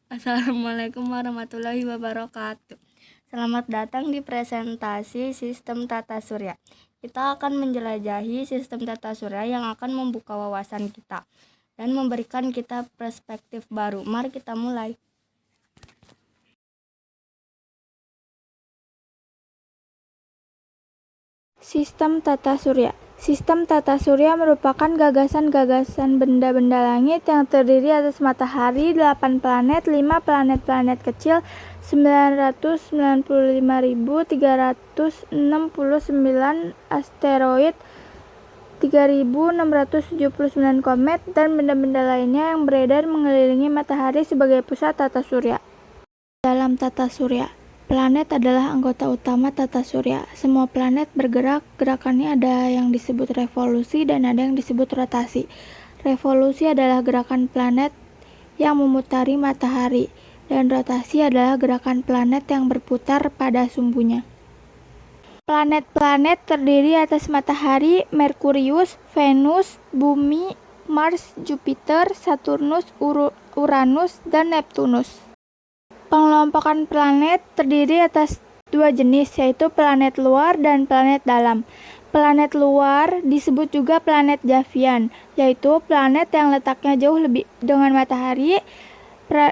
Assalamualaikum warahmatullahi wabarakatuh. Selamat datang di presentasi Sistem Tata Surya. Kita akan menjelajahi sistem tata surya yang akan membuka wawasan kita dan memberikan kita perspektif baru. Mari kita mulai. Sistem tata surya. Sistem tata surya merupakan gagasan-gagasan benda-benda langit yang terdiri atas matahari, 8 planet, 5 planet-planet kecil, 995.369 asteroid, 3.679 komet, dan benda-benda lainnya yang beredar mengelilingi matahari sebagai pusat tata surya. Dalam tata surya, planet adalah anggota utama tata surya. Semua planet bergerak, gerakannya ada yang disebut revolusi dan ada yang disebut rotasi. Revolusi adalah gerakan planet yang memutari matahari, dan rotasi adalah gerakan planet yang berputar pada sumbunya. Planet-planet terdiri atas matahari, Merkurius, Venus, Bumi, Mars, Jupiter, Saturnus, Uranus, dan Neptunus. Pengelompokan planet terdiri atas dua jenis, yaitu planet luar dan planet dalam. Planet luar disebut juga planet Jovian, yaitu planet yang letaknya jauh lebih dengan matahari,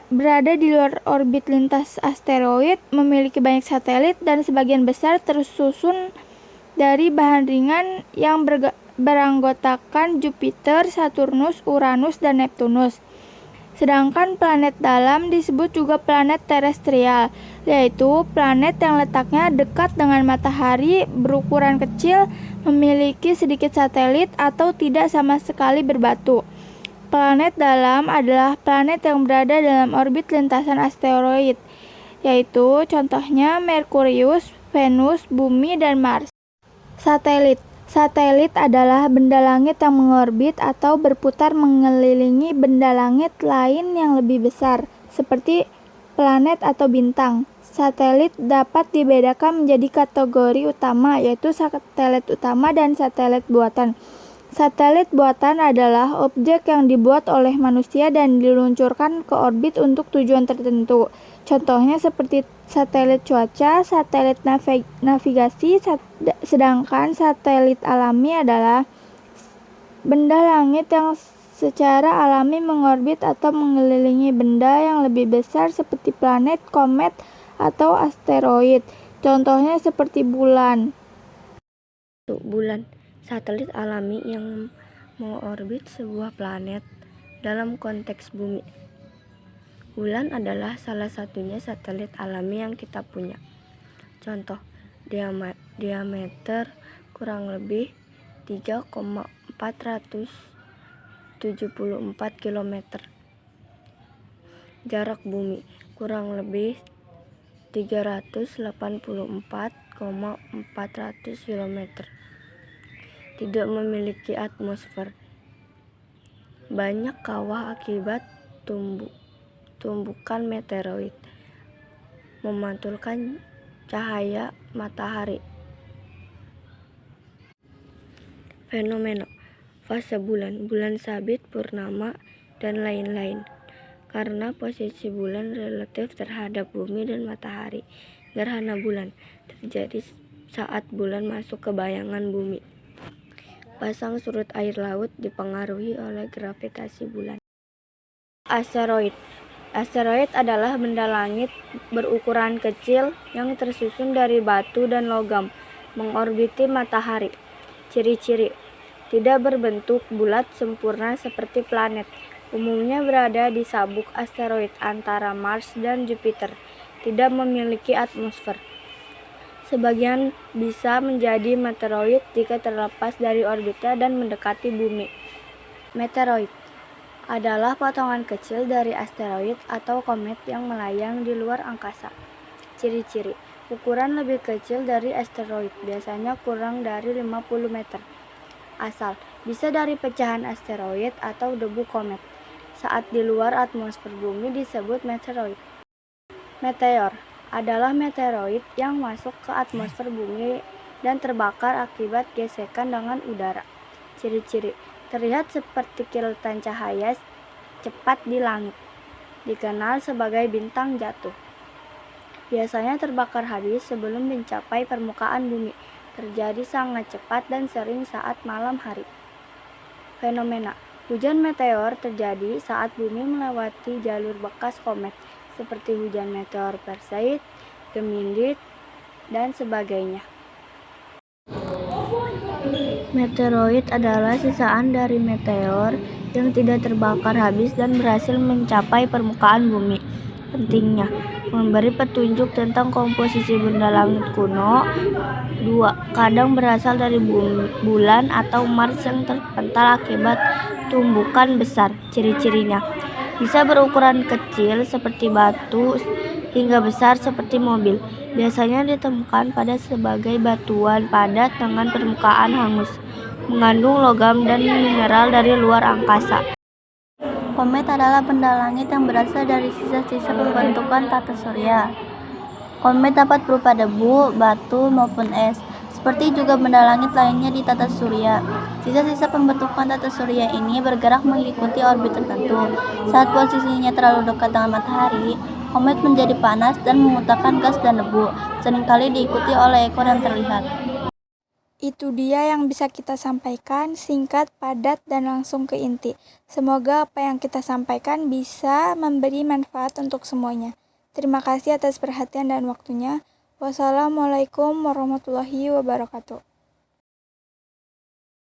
berada di luar orbit lintas asteroid, memiliki banyak satelit, dan sebagian besar tersusun dari bahan ringan yang beranggotakan Jupiter, Saturnus, Uranus, dan Neptunus. Sedangkan planet dalam disebut juga planet terestrial, yaitu planet yang letaknya dekat dengan matahari, berukuran kecil, memiliki sedikit satelit, atau tidak sama sekali berbatu. Planet dalam adalah planet yang berada dalam orbit lintasan asteroid, yaitu contohnya Merkurius, Venus, Bumi, dan Mars. Satelit. Satelit adalah benda langit yang mengorbit atau berputar mengelilingi benda langit lain yang lebih besar, seperti planet atau bintang. Satelit dapat dibedakan menjadi kategori utama, yaitu satelit utama dan satelit buatan. Satelit buatan adalah objek yang dibuat oleh manusia dan diluncurkan ke orbit untuk tujuan tertentu. Contohnya seperti satelit cuaca, satelit navigasi, sedangkan satelit alami adalah benda langit yang secara alami mengorbit atau mengelilingi benda yang lebih besar seperti planet, komet, atau asteroid. Contohnya seperti bulan. Bulan, satelit alami yang mengorbit sebuah planet dalam konteks bumi. Bulan adalah salah satunya satelit alami yang kita punya. Contoh, diameter kurang lebih 3,474 km. Jarak bumi kurang lebih 384,400 km. Tidak memiliki atmosfer. Banyak kawah akibat tumbukan meteoroid memantulkan cahaya matahari. Fenomena fase bulan, bulan sabit, purnama, dan lain-lain. Karena posisi bulan relatif terhadap bumi dan matahari. Gerhana bulan terjadi saat bulan masuk ke bayangan bumi. Pasang surut air laut dipengaruhi oleh gravitasi bulan. Asteroid. Asteroid adalah benda langit berukuran kecil yang tersusun dari batu dan logam, mengorbiti matahari. Ciri-ciri: tidak berbentuk bulat sempurna seperti planet. Umumnya berada di sabuk asteroid antara Mars dan Jupiter. Tidak memiliki atmosfer. Sebagian bisa menjadi meteoroid jika terlepas dari orbitnya dan mendekati bumi. Meteoroid adalah potongan kecil dari asteroid atau komet yang melayang di luar angkasa. Ciri-ciri: ukuran lebih kecil dari asteroid, biasanya kurang dari 50 meter. Asal: bisa dari pecahan asteroid atau debu komet. Saat di luar atmosfer bumi disebut meteoroid. Meteor adalah meteoroid yang masuk ke atmosfer bumi dan terbakar akibat gesekan dengan udara. Ciri-ciri: terlihat seperti kilatan cahaya cepat di langit. dikenal sebagai bintang jatuh. Biasanya terbakar habis sebelum mencapai permukaan bumi, terjadi sangat cepat dan sering saat malam hari. Fenomena hujan meteor terjadi saat bumi melewati jalur bekas komet, seperti hujan meteor Perseid, Geminid, dan sebagainya. Meteoroid adalah sisaan dari meteor yang tidak terbakar habis dan berhasil mencapai permukaan bumi. Pentingnya, memberi petunjuk tentang komposisi benda langit kuno. 2. Kadang berasal dari bulan atau Mars yang terpental akibat tumbukan besar. Ciri-cirinya bisa berukuran kecil seperti batu hingga besar seperti mobil. Biasanya ditemukan pada sebagai batuan padat dengan permukaan hangus, mengandung logam dan mineral dari luar angkasa. Komet adalah benda langit yang berasal dari sisa-sisa pembentukan tata surya. Komet dapat berupa debu, batu, maupun es, seperti juga benda langit lainnya di tata surya. Sisa-sisa pembentukan tata surya ini bergerak mengikuti orbit tertentu. Saat posisinya terlalu dekat dengan matahari, komet menjadi panas dan memuntahkan gas dan debu, seringkali diikuti oleh ekor yang terlihat. Itu dia yang bisa kita sampaikan, singkat, padat, dan langsung ke inti. Semoga apa yang kita sampaikan bisa memberi manfaat untuk semuanya. Terima kasih atas perhatian dan waktunya. Wassalamualaikum warahmatullahi wabarakatuh.